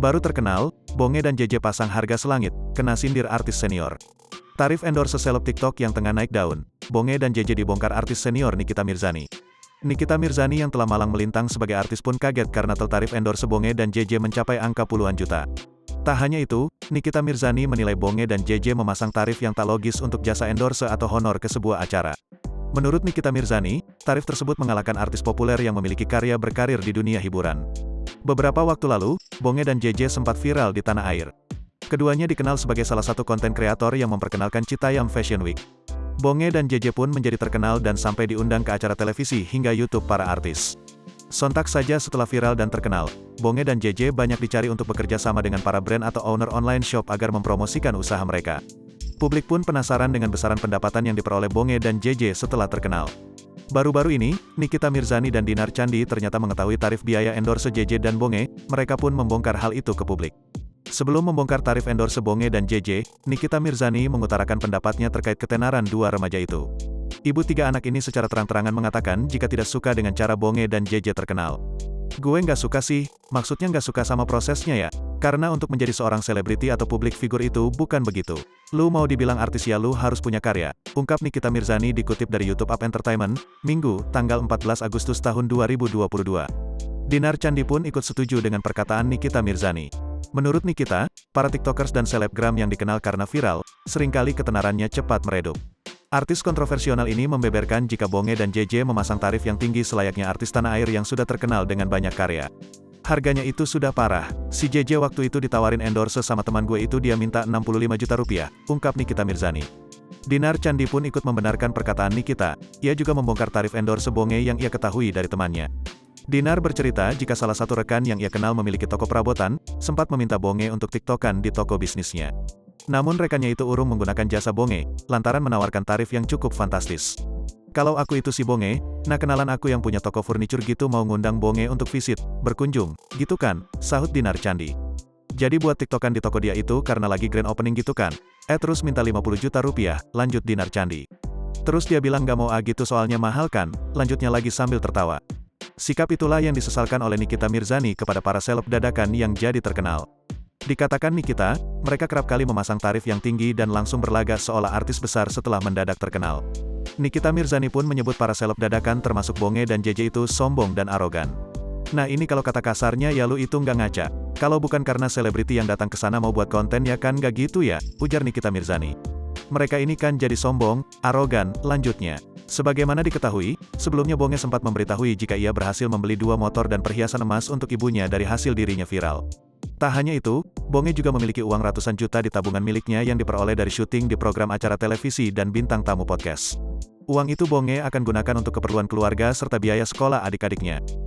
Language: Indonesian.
Baru terkenal, Bonge dan JJ pasang harga selangit, kena sindir artis senior. Tarif endorse seleb TikTok yang tengah naik daun, Bonge dan JJ dibongkar artis senior Nikita Mirzani. Nikita Mirzani yang telah malang melintang sebagai artis pun kaget karena tarif endorse Bonge dan JJ mencapai angka puluhan juta. Tak hanya itu, Nikita Mirzani menilai Bonge dan JJ memasang tarif yang tak logis untuk jasa endorse atau honor ke sebuah acara. Menurut Nikita Mirzani, tarif tersebut mengalahkan artis populer yang memiliki karya berkarir di dunia hiburan. Beberapa waktu lalu, Bonge dan JJ sempat viral di tanah air. Keduanya dikenal sebagai salah satu konten kreator yang memperkenalkan Citayam Fashion Week. Bonge dan JJ pun menjadi terkenal dan sampai diundang ke acara televisi hingga YouTube para artis. Sontak saja setelah viral dan terkenal, Bonge dan JJ banyak dicari untuk bekerja sama dengan para brand atau owner online shop agar mempromosikan usaha mereka. Publik pun penasaran dengan besaran pendapatan yang diperoleh Bonge dan JJ setelah terkenal. Baru-baru ini, Nikita Mirzani dan Dinar Chandi ternyata mengetahui tarif biaya endorse JJ dan Bonge, mereka pun membongkar hal itu ke publik. Sebelum membongkar tarif endorse Bonge dan JJ, Nikita Mirzani mengutarakan pendapatnya terkait ketenaran dua remaja itu. Ibu tiga anak ini secara terang-terangan mengatakan jika tidak suka dengan cara Bonge dan JJ terkenal. Gue nggak suka sih, maksudnya nggak suka sama prosesnya ya. Karena untuk menjadi seorang selebriti atau publik figur itu bukan begitu. Lu mau dibilang artis ya lu harus punya karya, ungkap Nikita Mirzani dikutip dari YouTube Up Entertainment, Minggu, tanggal 14 Agustus tahun 2022. Dinar Chandi pun ikut setuju dengan perkataan Nikita Mirzani. Menurut Nikita, para tiktokers dan selebgram yang dikenal karena viral, seringkali ketenarannya cepat meredup. Artis kontroversial ini membeberkan jika Bonge dan JJ memasang tarif yang tinggi selayaknya artis tanah air yang sudah terkenal dengan banyak karya. Harganya itu sudah parah, si JJ waktu itu ditawarin endorse sama teman gue itu dia minta 65 juta rupiah, ungkap Nikita Mirzani. Dinar Chandi pun ikut membenarkan perkataan Nikita, ia juga membongkar tarif endorse Bonge yang ia ketahui dari temannya. Dinar bercerita jika salah satu rekan yang ia kenal memiliki toko perabotan, sempat meminta Bonge untuk tiktokan di toko bisnisnya. Namun rekannya itu urung menggunakan jasa Bonge, lantaran menawarkan tarif yang cukup fantastis. Kalau aku itu si Bonge, nah kenalan aku yang punya toko furniture gitu mau ngundang Bonge untuk visit, berkunjung, gitu kan, sahut Dinar Chandi. Jadi buat tiktokan di toko dia itu karena lagi grand opening gitu kan, terus minta 50 juta rupiah, lanjut Dinar Chandi. Terus dia bilang gak mau gitu soalnya mahal kan, lanjutnya lagi sambil tertawa. Sikap itulah yang disesalkan oleh Nikita Mirzani kepada para seleb dadakan yang jadi terkenal. Dikatakan Nikita, mereka kerap kali memasang tarif yang tinggi dan langsung berlagak seolah artis besar setelah mendadak terkenal. Nikita Mirzani pun menyebut para seleb dadakan termasuk Bonge dan JJ itu sombong dan arogan. Nah ini kalau kata kasarnya ya lu itu nggak ngaca. Kalau bukan karena selebriti yang datang ke sana mau buat konten ya kan nggak gitu ya, ujar Nikita Mirzani. Mereka ini kan jadi sombong, arogan, lanjutnya. Sebagaimana diketahui, sebelumnya Bonge sempat memberitahui jika ia berhasil membeli 2 motor dan perhiasan emas untuk ibunya dari hasil dirinya viral. Tak hanya itu, Bonge juga memiliki uang ratusan juta di tabungan miliknya yang diperoleh dari syuting di program acara televisi dan bintang tamu podcast. Uang itu Bonge akan gunakan untuk keperluan keluarga serta biaya sekolah adik-adiknya.